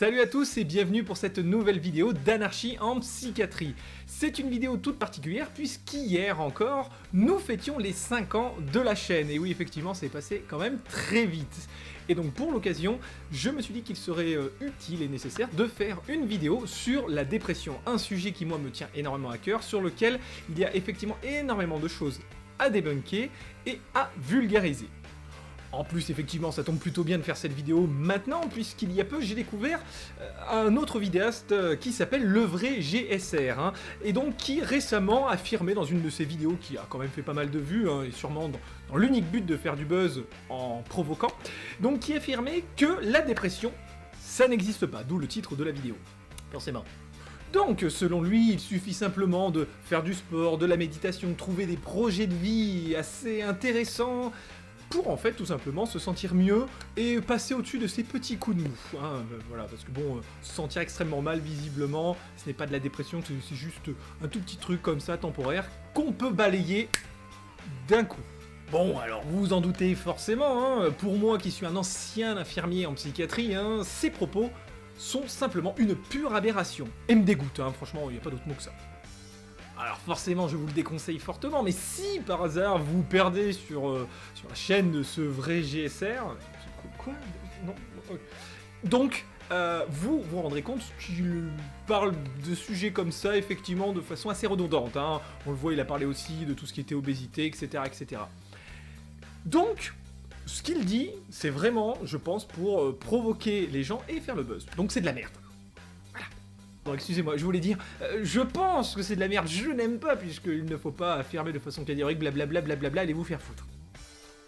Salut à tous et bienvenue pour cette nouvelle vidéo d'Anarchie en psychiatrie. C'est une vidéo toute particulière puisqu'hier encore, nous fêtions les 5 ans de la chaîne. Et oui, effectivement, c'est passé quand même très vite. Et donc pour l'occasion, je me suis dit qu'il serait utile et nécessaire de faire une vidéo sur la dépression. Un sujet qui moi me tient énormément à cœur, sur lequel il y a effectivement énormément de choses à débunker et à vulgariser. En plus, effectivement, ça tombe plutôt bien de faire cette vidéo maintenant, puisqu'il y a peu, j'ai découvert un autre vidéaste qui s'appelle Le Vrai GSR, hein, et donc qui récemment affirmait dans une de ses vidéos, qui a quand même fait pas mal de vues, hein, et sûrement dans l'unique but de faire du buzz en provoquant, donc qui affirmait que la dépression, ça n'existe pas, d'où le titre de la vidéo, forcément. Donc, selon lui, il suffit simplement de faire du sport, de la méditation, de trouver des projets de vie assez intéressants, pour en fait tout simplement se sentir mieux et passer au-dessus de ces petits coups de mou. Hein, voilà, parce que bon, se sentir extrêmement mal visiblement, ce n'est pas de la dépression, c'est juste un tout petit truc comme ça, temporaire, qu'on peut balayer d'un coup. Bon, alors vous vous en doutez forcément, hein, pour moi qui suis un ancien infirmier en psychiatrie, hein, ces propos sont simplement une pure aberration. Et me dégoûtent, hein, franchement, il n'y a pas d'autre mot que ça. Alors forcément, je vous le déconseille fortement, mais si par hasard vous perdez sur la chaîne de ce vrai GSR... Quoi? Non. Donc, vous vous rendrez compte qu'il parle de sujets comme ça, effectivement, de façon assez redondante. Hein. On le voit, il a parlé aussi de tout ce qui était obésité, etc. etc. Donc, ce qu'il dit, c'est vraiment, je pense, pour provoquer les gens et faire le buzz. Donc c'est de la merde. Bon, excusez-moi, je voulais dire, je pense que c'est de la merde, je n'aime pas, puisqu'il ne faut pas affirmer de façon catégorique, blablabla, blablabla, allez vous faire foutre.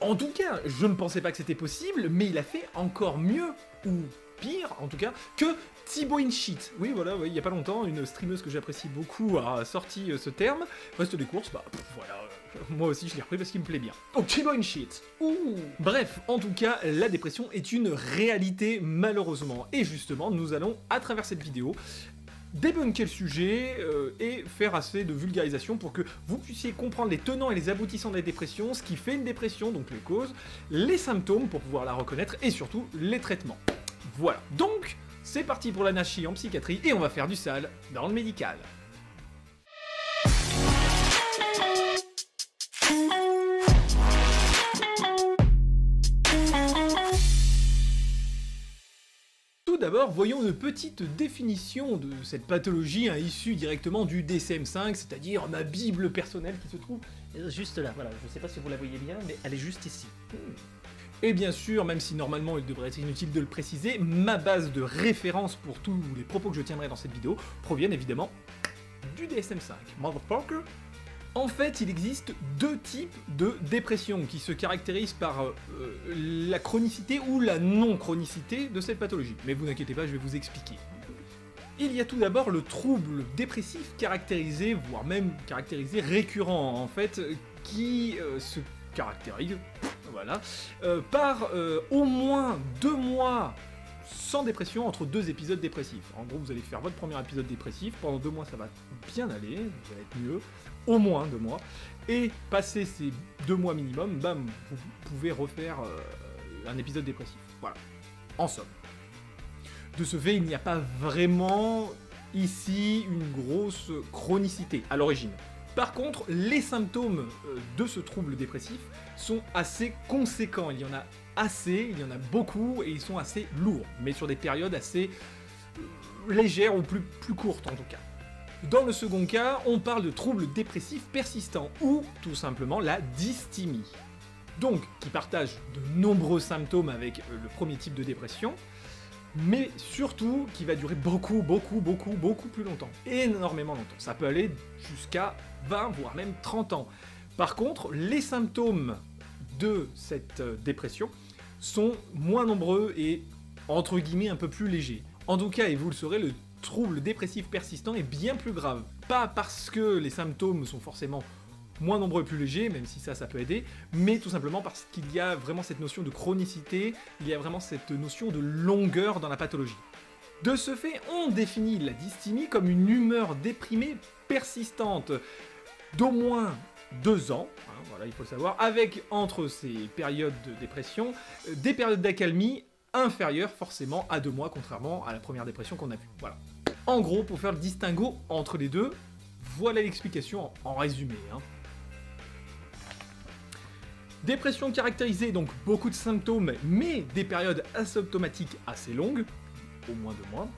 En tout cas, je ne pensais pas que c'était possible, mais il a fait encore mieux, ou pire, en tout cas, que Thibaut InShit. Oui, voilà, il y a pas longtemps, une streameuse que j'apprécie beaucoup a sorti ce terme. Reste des courses, bah, voilà, moi aussi je l'ai repris parce qu'il me plaît bien. Donc Thibaut InShit. Ouh. Bref, en tout cas, la dépression est une réalité, malheureusement. Et justement, nous allons, à travers cette vidéo, débunker le sujet et faire assez de vulgarisation pour que vous puissiez comprendre les tenants et les aboutissants de la dépression, ce qui fait une dépression, donc les causes, les symptômes pour pouvoir la reconnaître et surtout les traitements. Voilà, donc c'est parti pour l'anarchie en psychiatrie et on va faire du sale dans le médical. Tout d'abord, voyons une petite définition de cette pathologie issue directement du DSM-5, c'est-à-dire ma bible personnelle qui se trouve juste là. Voilà, je sais pas si vous la voyez bien, mais elle est juste ici. Et bien sûr, même si normalement il devrait être inutile de le préciser, ma base de référence pour tous les propos que je tiendrai dans cette vidéo proviennent évidemment du DSM-5. Motherfucker! En fait, il existe deux types de dépression qui se caractérisent par la chronicité ou la non-chronicité de cette pathologie. Mais vous inquiétez pas, je vais vous expliquer. Il y a tout d'abord le trouble dépressif caractérisé, voire même caractérisé récurrent en fait, qui se caractérise, voilà, par au moins 2 mois sans dépression entre 2 épisodes dépressifs. En gros, vous allez faire votre premier épisode dépressif, pendant 2 mois ça va bien aller, vous allez être mieux, au moins 2 mois, et passer ces 2 mois minimum, bam, vous pouvez refaire un épisode dépressif. Voilà, en somme. De ce fait, il n'y a pas vraiment ici une grosse chronicité à l'origine. Par contre, les symptômes de ce trouble dépressif sont assez conséquents, il y en a assez, il y en a beaucoup, et ils sont assez lourds, mais sur des périodes assez légères ou plus courtes en tout cas. Dans le second cas, on parle de troubles dépressifs persistants, ou tout simplement la dysthymie. Donc, qui partage de nombreux symptômes avec le premier type de dépression, mais surtout qui va durer beaucoup plus longtemps. Énormément longtemps. Ça peut aller jusqu'à 20, voire même 30 ans. Par contre, les symptômes de cette dépression sont moins nombreux et, entre guillemets, un peu plus légers. En tout cas, et vous le saurez, le trouble dépressif persistant est bien plus grave. Pas parce que les symptômes sont forcément moins nombreux et plus légers, même si ça peut aider, mais tout simplement parce qu'il y a vraiment cette notion de chronicité, il y a vraiment cette notion de longueur dans la pathologie. De ce fait, on définit la dysthymie comme une humeur déprimée persistante d'au moins 2 ans, hein, voilà, il faut le savoir, avec entre ces périodes de dépression, des périodes d'accalmie inférieur forcément à 2 mois, contrairement à la première dépression qu'on a vue. Voilà. En gros, pour faire le distinguo entre les deux, voilà l'explication en résumé. Dépression caractérisée, donc beaucoup de symptômes, mais des périodes asymptomatiques assez longues, au moins 2 mois.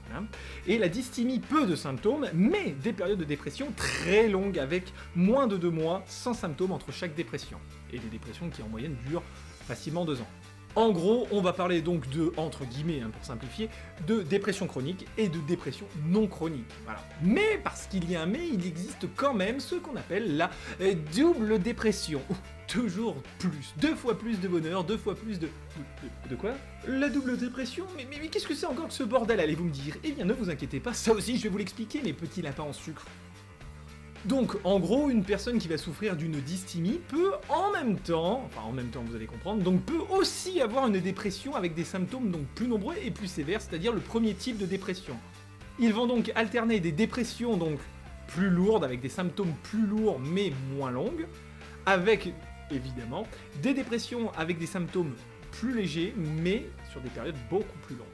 Et la dysthymie, peu de symptômes, mais des périodes de dépression très longues, avec moins de 2 mois sans symptômes entre chaque dépression. Et des dépressions qui en moyenne durent facilement 2 ans. En gros, on va parler donc de, entre guillemets, pour simplifier, de dépression chronique et de dépression non chronique. Voilà. Mais, parce qu'il y a un mais, il existe quand même ce qu'on appelle la double dépression. Toujours plus, 2 fois plus de bonheur, 2 fois plus de quoi? La double dépression? Mais qu'est-ce que c'est encore que ce bordel, allez-vous me dire? Eh bien, ne vous inquiétez pas, ça aussi je vais vous l'expliquer, mes petits lapins en sucre. Donc, en gros, une personne qui va souffrir d'une dysthymie peut en même temps, vous allez comprendre, donc peut aussi avoir une dépression avec des symptômes donc plus nombreux et plus sévères, c'est-à-dire le premier type de dépression. Ils vont donc alterner des dépressions donc plus lourdes, avec des symptômes plus lourds mais moins longues, avec, évidemment, des dépressions avec des symptômes plus légers, mais sur des périodes beaucoup plus longues.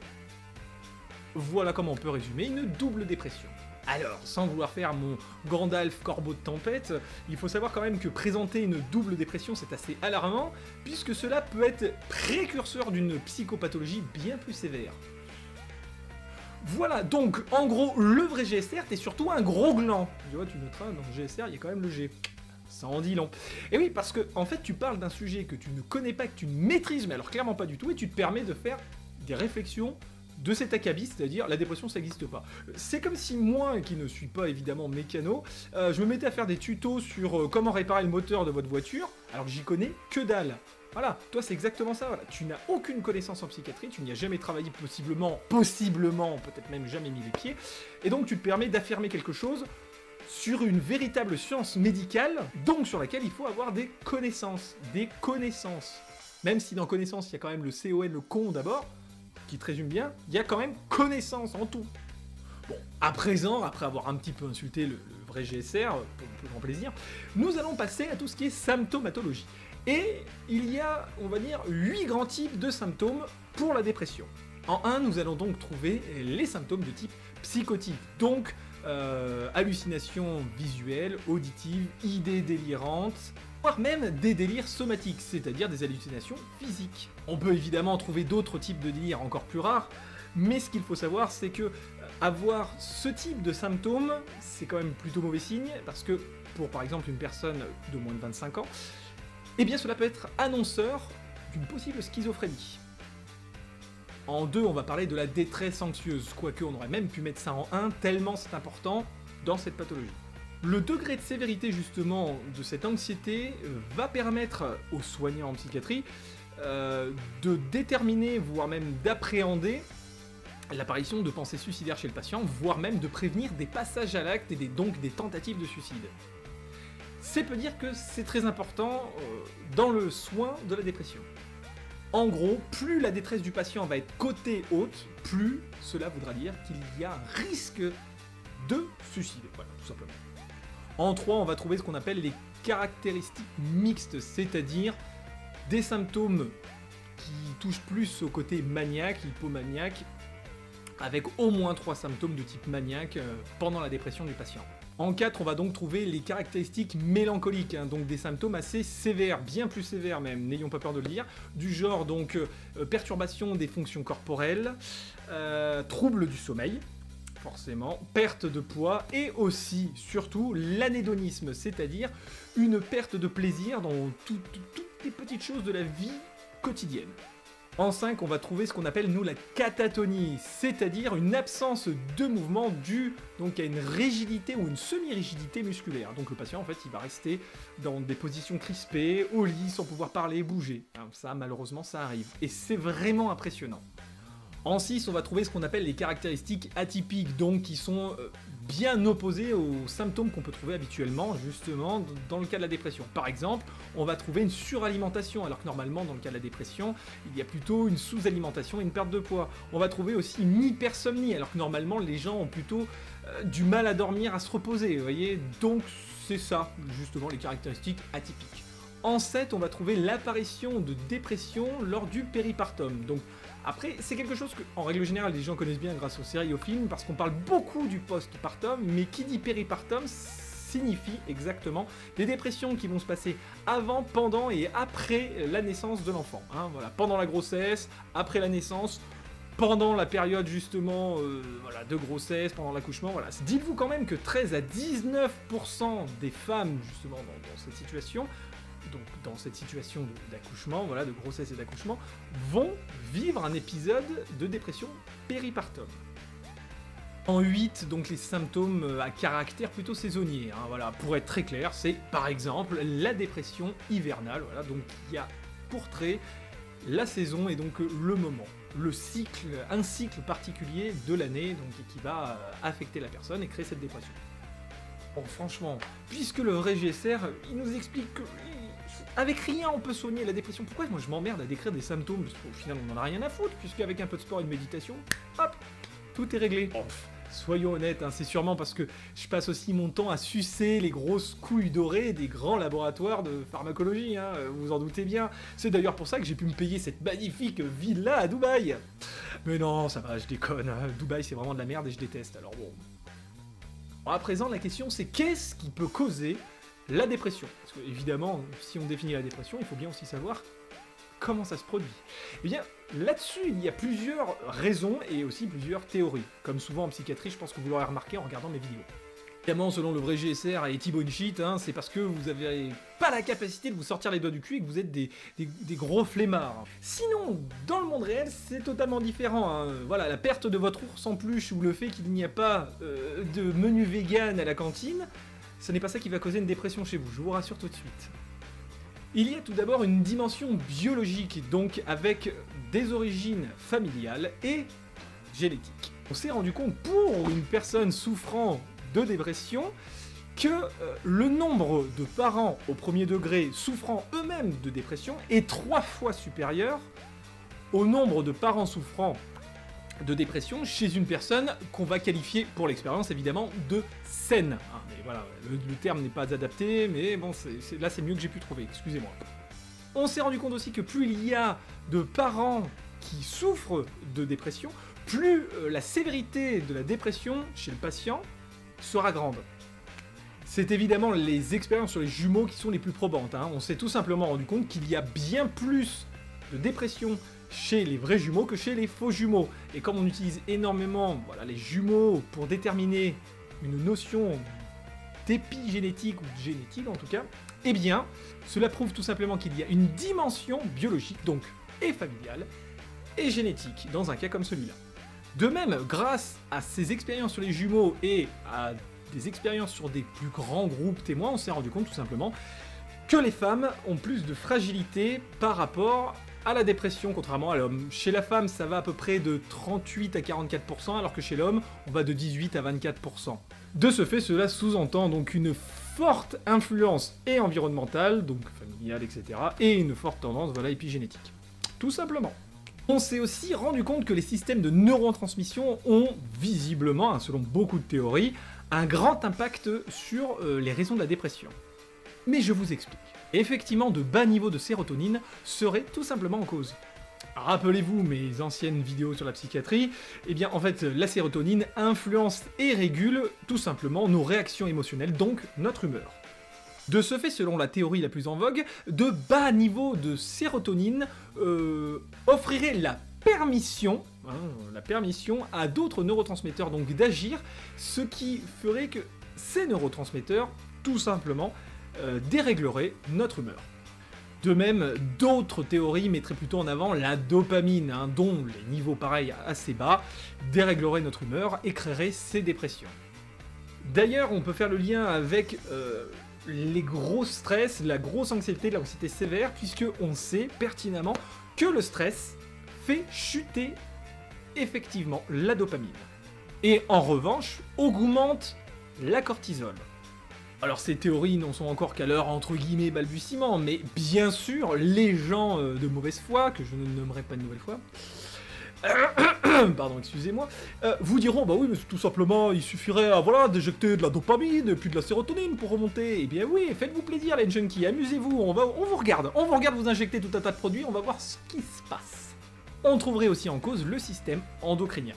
Voilà comment on peut résumer une double dépression. Alors, sans vouloir faire mon Gandalf corbeau de tempête, il faut savoir quand même que présenter une double dépression c'est assez alarmant, puisque cela peut être précurseur d'une psychopathologie bien plus sévère. Voilà, donc en gros, le vrai GSR, t'es surtout un gros gland. Tu vois, tu noteras, dans le GSR, il y a quand même le G. Ça en dit long. Et oui, parce que en fait, tu parles d'un sujet que tu ne connais pas, que tu ne maîtrises, mais alors clairement pas du tout, et tu te permets de faire des réflexions de cet acabit, c'est-à-dire la dépression ça n'existe pas. C'est comme si moi, qui ne suis pas évidemment mécano, je me mettais à faire des tutos sur comment réparer le moteur de votre voiture, alors que j'y connais que dalle. Voilà, toi c'est exactement ça, voilà. Tu n'as aucune connaissance en psychiatrie, tu n'y as jamais travaillé possiblement, peut-être même jamais mis les pieds, et donc tu te permets d'affirmer quelque chose sur une véritable science médicale, donc sur laquelle il faut avoir des connaissances. Même si dans connaissance il y a quand même le CON, le con d'abord, qui te résume bien, il y a quand même connaissance en tout. Bon, à présent, après avoir un petit peu insulté le vrai GSR, pour le plus grand plaisir, nous allons passer à tout ce qui est symptomatologie. Et il y a, on va dire, 8 grands types de symptômes pour la dépression. En 1, nous allons donc trouver les symptômes de type psychotique, donc hallucinations visuelles, auditives, idées délirantes, voire même des délires somatiques, c'est-à-dire des hallucinations physiques. On peut évidemment trouver d'autres types de délires encore plus rares, mais ce qu'il faut savoir, c'est que avoir ce type de symptômes, c'est quand même plutôt mauvais signe, parce que pour par exemple une personne de moins de 25 ans, eh bien cela peut être annonceur d'une possible schizophrénie. En 2, on va parler de la détresse anxieuse, quoique on aurait même pu mettre ça en 1, tellement c'est important dans cette pathologie. Le degré de sévérité justement de cette anxiété va permettre aux soignants en psychiatrie de déterminer, voire même d'appréhender l'apparition de pensées suicidaires chez le patient, voire même de prévenir des passages à l'acte et donc des tentatives de suicide. C'est peut dire que c'est très important dans le soin de la dépression. En gros, plus la détresse du patient va être cotée haute, plus cela voudra dire qu'il y a un risque de suicide, voilà, tout simplement. En 3, on va trouver ce qu'on appelle les caractéristiques mixtes, c'est-à-dire des symptômes qui touchent plus au côté maniaque, hypomaniaque, avec au moins 3 symptômes de type maniaque pendant la dépression du patient. En 4, on va donc trouver les caractéristiques mélancoliques, donc des symptômes assez sévères, bien plus sévères même, n'ayons pas peur de le dire, du genre donc perturbation des fonctions corporelles, troubles du sommeil, forcément, perte de poids et aussi, surtout, l'anédonisme, c'est-à-dire une perte de plaisir dans toutes les petites choses de la vie quotidienne. En 5, on va trouver ce qu'on appelle, nous, la catatonie, c'est-à-dire une absence de mouvement due donc à une rigidité ou une semi-rigidité musculaire. Donc le patient, en fait, il va rester dans des positions crispées, au lit, sans pouvoir parler et bouger. Ça, malheureusement, ça arrive. Et c'est vraiment impressionnant. En 6, on va trouver ce qu'on appelle les caractéristiques atypiques, donc qui sont bien opposées aux symptômes qu'on peut trouver habituellement, justement, dans le cas de la dépression. Par exemple, on va trouver une suralimentation, alors que normalement, dans le cas de la dépression, il y a plutôt une sous-alimentation et une perte de poids. On va trouver aussi une hypersomnie, alors que normalement, les gens ont plutôt du mal à dormir, à se reposer, vous voyez. Donc, c'est ça, justement, les caractéristiques atypiques. En 7, on va trouver l'apparition de dépression lors du péripartum. Donc, Après, c'est quelque chose que, en règle générale, les gens connaissent bien grâce aux séries et aux films, parce qu'on parle beaucoup du postpartum, mais qui dit péripartum signifie exactement des dépressions qui vont se passer avant, pendant et après la naissance de l'enfant. Hein, voilà, pendant la grossesse, après la naissance, pendant la période justement voilà, de grossesse, pendant l'accouchement. Voilà. Dites-vous quand même que 13 à 19% des femmes justement dans cette situation, donc dans cette situation d'accouchement, voilà, de grossesse et d'accouchement, vont vivre un épisode de dépression péripartum. En 8, donc les symptômes à caractère plutôt saisonnier. Hein, voilà, pour être très clair, c'est par exemple la dépression hivernale. Voilà, donc il y a pour trait la saison et donc le moment, le cycle, un cycle particulier de l'année, donc qui va affecter la personne et créer cette dépression. Bon, franchement, puisque le vrai GSR, il nous explique que avec rien on peut soigner la dépression. Pourquoi moi je m'emmerde à décrire des symptômes? Parce qu'au final on en a rien à foutre, puisqu'avec un peu de sport et de méditation, hop, tout est réglé. Oh, soyons honnêtes, hein, c'est sûrement parce que je passe aussi mon temps à sucer les grosses couilles dorées des grands laboratoires de pharmacologie, hein, vous vous en doutez bien. C'est d'ailleurs pour ça que j'ai pu me payer cette magnifique villa à Dubaï. Mais non, ça va, je déconne, hein. Dubaï c'est vraiment de la merde et je déteste, alors bon. À présent, la question c'est qu'est-ce qui peut causer la dépression? Parce que évidemment, si on définit la dépression, il faut bien aussi savoir comment ça se produit. Eh bien, là-dessus, il y a plusieurs raisons et aussi plusieurs théories. Comme souvent en psychiatrie, je pense que vous l'aurez remarqué en regardant mes vidéos. Évidemment, selon le vrai GSR et Thibaut Inchit, hein, c'est parce que vous n'avez pas la capacité de vous sortir les doigts du cul et que vous êtes des gros flemmards. Sinon, dans le monde réel, c'est totalement différent. Hein. Voilà, la perte de votre ours en peluche ou le fait qu'il n'y a pas de menu vegan à la cantine, ce n'est pas ça qui va causer une dépression chez vous, je vous rassure tout de suite. Il y a tout d'abord une dimension biologique, donc avec des origines familiales et génétiques. On s'est rendu compte pour une personne souffrant de dépression que le nombre de parents au premier degré souffrant eux-mêmes de dépression est 3 fois supérieur au nombre de parents souffrant de dépression chez une personne qu'on va qualifier, pour l'expérience évidemment, de saine. Hein, mais voilà, le terme n'est pas adapté, mais bon, là c'est mieux que j'ai pu trouver, excusez-moi. On s'est rendu compte aussi que plus il y a de parents qui souffrent de dépression, plus la sévérité de la dépression chez le patient sera grande. C'est évidemment les expériences sur les jumeaux qui sont les plus probantes. Hein. On s'est tout simplement rendu compte qu'il y a bien plus de dépression chez les vrais jumeaux que chez les faux jumeaux. Et comme on utilise énormément voilà, les jumeaux pour déterminer une notion d'épigénétique ou de génétique en tout cas, eh bien, cela prouve tout simplement qu'il y a une dimension biologique, donc et familiale, et génétique, dans un cas comme celui-là. De même, grâce à ces expériences sur les jumeaux et à des expériences sur des plus grands groupes témoins, on s'est rendu compte tout simplement que les femmes ont plus de fragilité par rapport à la dépression, contrairement à l'homme. Chez la femme, ça va à peu près de 38 à 44%, alors que chez l'homme, on va de 18 à 24%. De ce fait, cela sous-entend donc une forte influence et environnementale, donc familiale, etc., et une forte tendance, voilà, épigénétique. Tout simplement. On s'est aussi rendu compte que les systèmes de neurotransmission ont visiblement, selon beaucoup de théories, un grand impact sur les raisons de la dépression. Mais je vous explique. Effectivement, de bas niveaux de sérotonine seraient tout simplement en cause. Rappelez-vous mes anciennes vidéos sur la psychiatrie, eh bien en fait la sérotonine influence et régule tout simplement nos réactions émotionnelles, donc notre humeur. De ce fait, selon la théorie la plus en vogue, de bas niveaux de sérotonine offriraient la permission à d'autres neurotransmetteurs donc d'agir, ce qui ferait que ces neurotransmetteurs, tout simplement, dérégleraient notre humeur. De même, d'autres théories mettraient plutôt en avant la dopamine, hein, dont les niveaux pareils assez bas dérégleraient notre humeur et créeraient ces dépressions. D'ailleurs, on peut faire le lien avec les gros stress, la grosse anxiété, l'anxiété sévère, puisque on sait pertinemment que le stress fait chuter effectivement la dopamine. Et en revanche, augmente la cortisol. Alors ces théories n'en sont encore qu'à leur entre guillemets balbutiement, mais bien sûr, les gens de mauvaise foi, que je ne nommerai pas de nouvelle fois, pardon, excusez-moi, vous diront, bah oui, mais tout simplement, il suffirait voilà, d'éjecter de la dopamine et puis de la sérotonine pour remonter. Eh bien oui, faites-vous plaisir les junkies, amusez-vous, on vous regarde vous injecter tout un tas de produits, on va voir ce qui se passe. on trouverait aussi en cause le système endocrinien.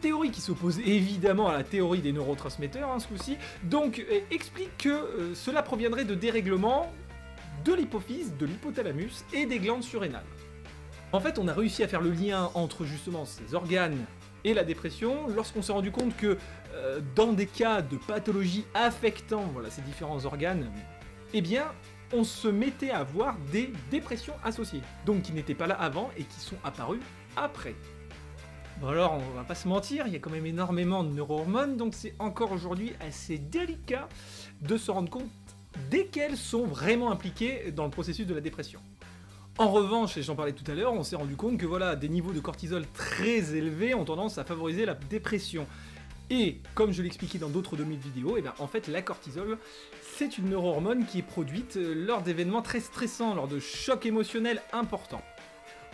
Théorie qui s'oppose évidemment à la théorie des neurotransmetteurs, ce coup-ci, donc explique que cela proviendrait de dérèglements de l'hypophyse, de l'hypothalamus et des glandes surrénales. En fait, on a réussi à faire le lien entre justement ces organes et la dépression lorsqu'on s'est rendu compte que dans des cas de pathologie affectant ces différents organes, eh bien, on se mettait à avoir des dépressions associées, donc qui n'étaient pas là avant et qui sont apparues après. Bon alors, on va pas se mentir, il y a quand même énormément de neurohormones, donc c'est encore aujourd'hui assez délicat de se rendre compte desquelles sont vraiment impliquées dans le processus de la dépression. En revanche, et j'en parlais tout à l'heure, on s'est rendu compte que des niveaux de cortisol très élevés ont tendance à favoriser la dépression. Et comme je l'expliquais dans d'autres de mes vidéos, en fait la cortisol, c'est une neurohormone qui est produite lors d'événements très stressants, lors de chocs émotionnels importants.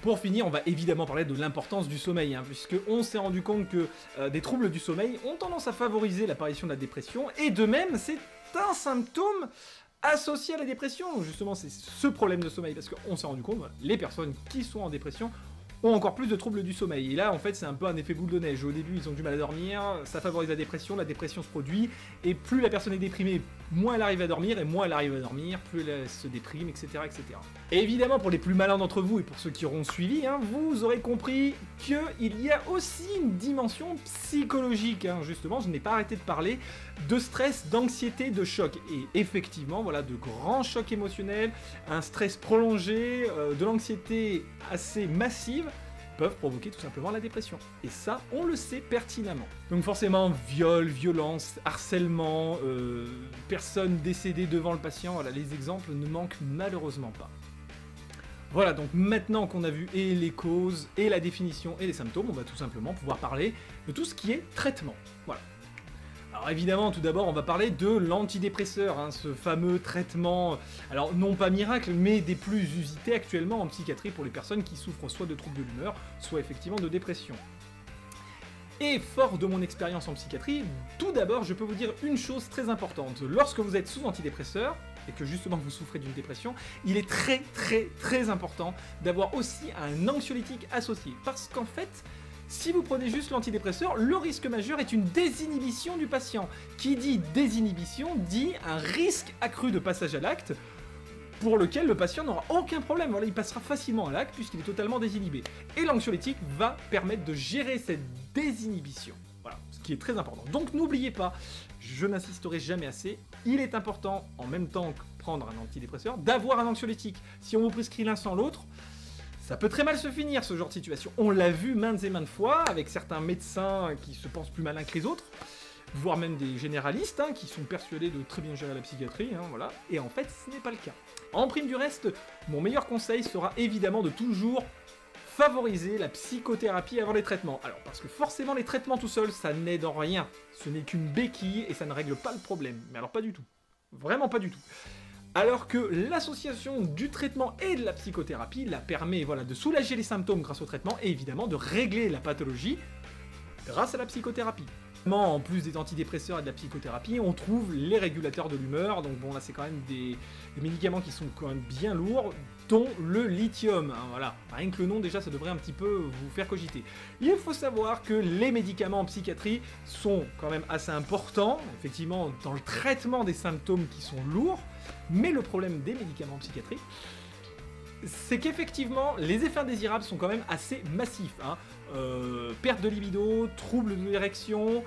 Pour finir, on va évidemment parler de l'importance du sommeil, puisqu'on s'est rendu compte que des troubles du sommeil ont tendance à favoriser l'apparition de la dépression, et de même, c'est un symptôme associé à la dépression. Justement, c'est ce problème de sommeil, parce qu'on s'est rendu compte, les personnes qui sont en dépression ont encore plus de troubles du sommeil. Et là, en fait, c'est un peu un effet boule de neige. Au début, ils ont du mal à dormir, ça favorise la dépression se produit, et plus la personne est déprimée, moins elle arrive à dormir, et moins elle arrive à dormir, plus elle se déprime, etc. etc. Et évidemment, pour les plus malins d'entre vous, et pour ceux qui auront suivi, vous aurez compris qu'il y a aussi une dimension psychologique. Justement, je n'ai pas arrêté de parler de stress, d'anxiété, de choc. Et effectivement, de grands chocs émotionnels, un stress prolongé, de l'anxiété assez massive, peuvent provoquer tout simplement la dépression. Et ça, on le sait pertinemment. Donc forcément, viol, violence, harcèlement, personnes décédées devant le patient, les exemples ne manquent malheureusement pas. Voilà, donc maintenant qu'on a vu et les causes, et la définition, et les symptômes, on va tout simplement pouvoir parler de tout ce qui est traitement. Voilà. Alors évidemment, tout d'abord, on va parler de l'antidépresseur, ce fameux traitement, alors non pas miracle, mais des plus usités actuellement en psychiatrie pour les personnes qui souffrent soit de troubles de l'humeur, soit effectivement de dépression. Et fort de mon expérience en psychiatrie, tout d'abord, je peux vous dire une chose très importante. Lorsque vous êtes sous antidépresseur, et que justement vous souffrez d'une dépression, il est très très très important d'avoir aussi un anxiolytique associé. Parce qu'en fait, si vous prenez juste l'antidépresseur, le risque majeur est une désinhibition du patient. Qui dit désinhibition dit un risque accru de passage à l'acte, pour lequel le patient n'aura aucun problème. Il passera facilement à l'acte puisqu'il est totalement désinhibé. Et l'anxiolytique va permettre de gérer cette désinhibition. Voilà, ce qui est très important. Donc n'oubliez pas, je n'insisterai jamais assez, il est important, en même temps que prendre un antidépresseur, d'avoir un anxiolytique. Si on vous prescrit l'un sans l'autre, ça peut très mal se finir, ce genre de situation. On l'a vu maintes et maintes fois, avec certains médecins qui se pensent plus malins que les autres, voire même des généralistes, qui sont persuadés de très bien gérer la psychiatrie, voilà. Et en fait, ce n'est pas le cas. En prime du reste, mon meilleur conseil sera évidemment de toujours favoriser la psychothérapie avant les traitements. Alors, parce que forcément, les traitements tout seuls, ça n'aide en rien. Ce n'est qu'une béquille et ça ne règle pas le problème. Mais alors, pas du tout. Vraiment pas du tout. Alors que l'association du traitement et de la psychothérapie la permet de soulager les symptômes grâce au traitement et évidemment de régler la pathologie grâce à la psychothérapie. En plus des antidépresseurs et de la psychothérapie, on trouve les régulateurs de l'humeur, donc bon là c'est quand même des médicaments qui sont quand même bien lourds, dont le lithium, voilà. Rien que le nom déjà ça devrait un petit peu vous faire cogiter. Il faut savoir que les médicaments en psychiatrie sont quand même assez importants, effectivement dans le traitement des symptômes qui sont lourds, mais le problème des médicaments en psychiatrie, c'est qu'effectivement, les effets indésirables sont quand même assez massifs. Perte de libido, troubles de l'érection,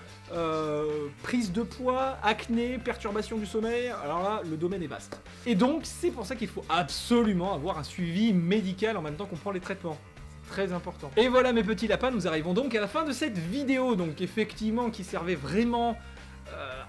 prise de poids, acné, perturbation du sommeil, alors là, le domaine est vaste. Et donc, c'est pour ça qu'il faut absolument avoir un suivi médical en même temps qu'on prend les traitements. Très important. Et voilà mes petits lapins, nous arrivons donc à la fin de cette vidéo, donc effectivement qui servait vraiment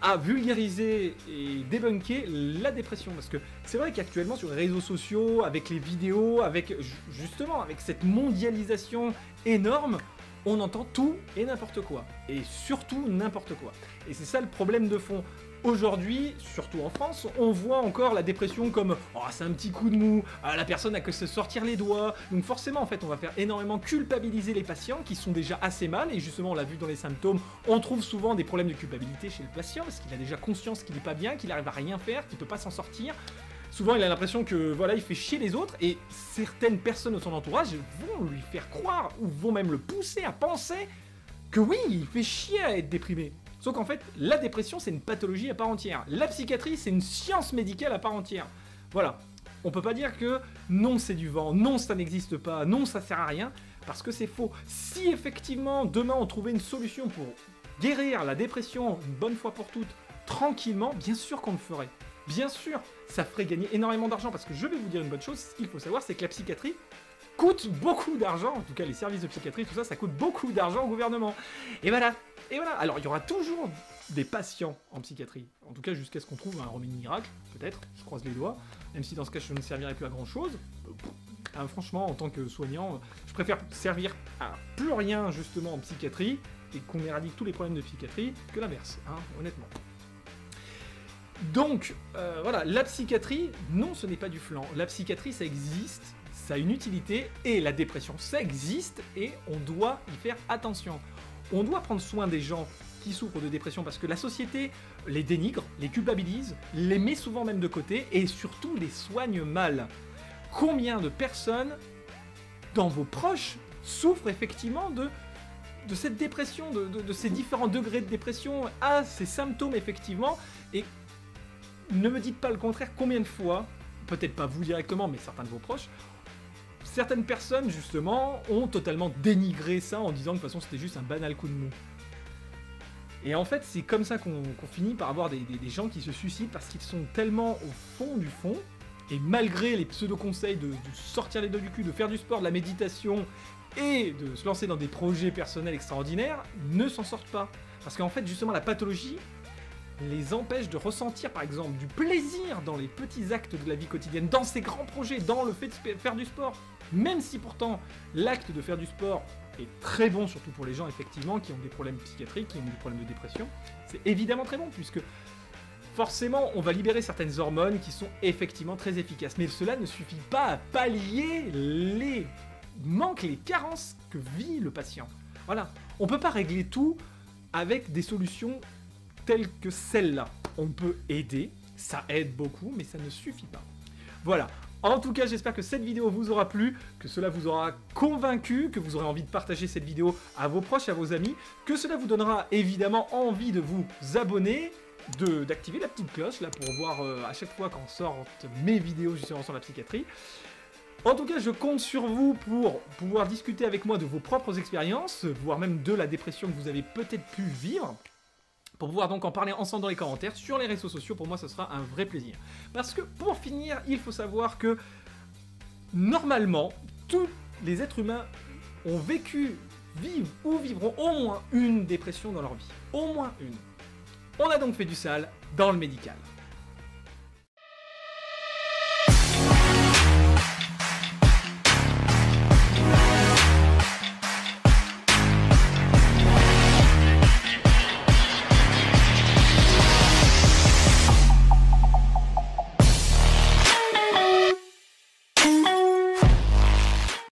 à vulgariser et débunker la dépression, parce que c'est vrai qu'actuellement sur les réseaux sociaux, avec les vidéos, avec justement avec cette mondialisation énorme, on entend tout et n'importe quoi, et surtout n'importe quoi. Et c'est ça le problème de fond. Aujourd'hui, surtout en France, on voit encore la dépression comme « Oh, c'est un petit coup de mou, la personne n'a que se sortir les doigts ». Donc forcément, en fait, on va faire énormément culpabiliser les patients qui sont déjà assez mal. Et justement, on l'a vu dans les symptômes, on trouve souvent des problèmes de culpabilité chez le patient parce qu'il a déjà conscience qu'il n'est pas bien, qu'il n'arrive à rien faire, qu'il ne peut pas s'en sortir. Souvent, il a l'impression que voilà, il fait chier les autres et certaines personnes de son entourage vont lui faire croire ou vont même le pousser à penser que oui, il fait chier à être déprimé. Sauf qu'en fait, la dépression, c'est une pathologie à part entière. La psychiatrie, c'est une science médicale à part entière. Voilà. On peut pas dire que non, c'est du vent, non, ça n'existe pas, non, ça sert à rien, parce que c'est faux. Si effectivement, demain, on trouvait une solution pour guérir la dépression une bonne fois pour toutes, tranquillement, bien sûr qu'on le ferait. Bien sûr, ça ferait gagner énormément d'argent, parce que je vais vous dire une bonne chose, ce qu'il faut savoir, c'est que la psychiatrie coûte beaucoup d'argent, en tout cas les services de psychiatrie, tout ça, ça coûte beaucoup d'argent au gouvernement. Et voilà, et voilà. Alors il y aura toujours des patients en psychiatrie, en tout cas jusqu'à ce qu'on trouve un remède miracle, peut-être, je croise les doigts, même si dans ce cas je ne servirai plus à grand chose. Franchement, en tant que soignant, je préfère servir à plus rien justement en psychiatrie, et qu'on éradique tous les problèmes de psychiatrie, que l'inverse, hein, honnêtement. Donc, voilà, la psychiatrie, non, ce n'est pas du flan. La psychiatrie, ça existe, ça a une utilité, et la dépression, ça existe, et on doit y faire attention. On doit prendre soin des gens qui souffrent de dépression, parce que la société les dénigre, les culpabilise, les met souvent même de côté, et surtout les soigne mal. Combien de personnes, dans vos proches, souffrent effectivement de cette dépression, de ces différents degrés de dépression, à ces symptômes effectivement, et ne me dites pas le contraire, combien de fois, peut-être pas vous directement, mais certains de vos proches, certaines personnes justement ont totalement dénigré ça en disant que de toute façon c'était juste un banal coup de mou. Et en fait c'est comme ça qu'on finit par avoir des gens qui se suicident parce qu'ils sont tellement au fond du fond, et malgré les pseudo-conseils de sortir les doigts du cul, de faire du sport, de la méditation, et de se lancer dans des projets personnels extraordinaires, ne s'en sortent pas. Parce qu'en fait, justement, la pathologie les empêche de ressentir, par exemple, du plaisir dans les petits actes de la vie quotidienne, dans ces grands projets, dans le fait de faire du sport. Même si pourtant, l'acte de faire du sport est très bon, surtout pour les gens, effectivement, qui ont des problèmes psychiatriques, qui ont des problèmes de dépression, c'est évidemment très bon, puisque forcément, on va libérer certaines hormones qui sont effectivement très efficaces. Mais cela ne suffit pas à pallier les manque les carences que vit le patient. Voilà, on peut pas régler tout avec des solutions telles que celle-là. On peut aider, ça aide beaucoup, mais ça ne suffit pas. Voilà, en tout cas j'espère que cette vidéo vous aura plu, que cela vous aura convaincu, que vous aurez envie de partager cette vidéo à vos proches, à vos amis, que cela vous donnera évidemment envie de vous abonner, d'activer la petite cloche là pour voir à chaque fois quand sortent mes vidéos justement sur la psychiatrie. En tout cas, je compte sur vous pour pouvoir discuter avec moi de vos propres expériences, voire même de la dépression que vous avez peut-être pu vivre, pour pouvoir donc en parler ensemble dans les commentaires, sur les réseaux sociaux. Pour moi, ce sera un vrai plaisir. Parce que, pour finir, il faut savoir que, normalement, tous les êtres humains ont vécu, vivent ou vivront au moins une dépression dans leur vie. Au moins une. On a donc fait du sale dans le médical.